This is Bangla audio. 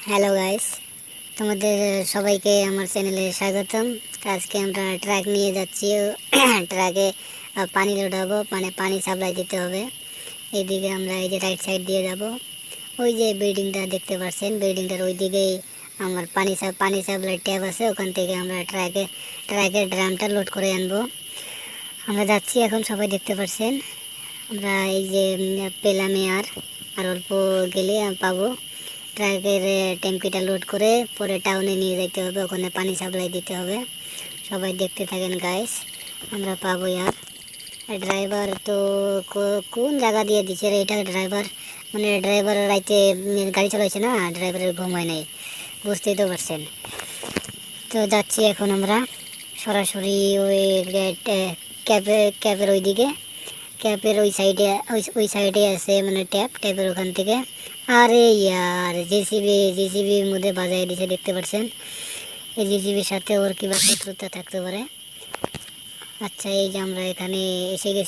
হ্যালো গাইস, তোমাদের সবাইকে আমার চ্যানেলে স্বাগতম। আজকে আমরা ট্রাক নিয়ে যাচ্ছি। ট্রাকে পানি লোডাবো, মানে পানি সাপ্লাই দিতে হবে। এইদিকে আমরা এই যে রাইট সাইড দিয়ে যাব। ওই যে বিল্ডিংটা দেখতে পাচ্ছেন, বিল্ডিংটার ওই দিকেই আমার পানি সাপ্লাই ট্যাপ আছে। ওখান থেকে আমরা ট্রাকের ড্রামটা লোড করে আনবো। আমরা যাচ্ছি এখন, সবাই দেখতে পাচ্ছেন। আমরা এই যে পেলামে আর অল্প গেলে পাবো। ট্রাকের ট্যাঙ্কিটা লোড করে পরে টাউনে নিয়ে যেতে হবে, ওখানে পানি সাপ্লাই দিতে হবে। সবাই দেখতে থাকেন গাইস, আমরা পাবো। ড্রাইভার তো কোন জায়গা দিয়ে দিচ্ছে রে এটা? ড্রাইভার মানে ড্রাইভার রাইতে গাড়ি চালাইছে না, ড্রাইভারের ঘুম হয় নাই, বুঝতেই তো পারছেন। তো যাচ্ছি এখন আমরা সরাসরি ওই ক্যাবের ওই দিকে। ক্যাপের ওই সাইডে আছে মানে ট্যাপের ওখান থেকে। আরে ইয়ার, জেসিবির মধ্যে বাজায় দিছে, দেখতে পাচ্ছেন। এই জেসিবির সাথে ওর কিবা শত্রুতা থাকতে পারে। আচ্ছা, এই যে আমরা এখানে এসে গেছি।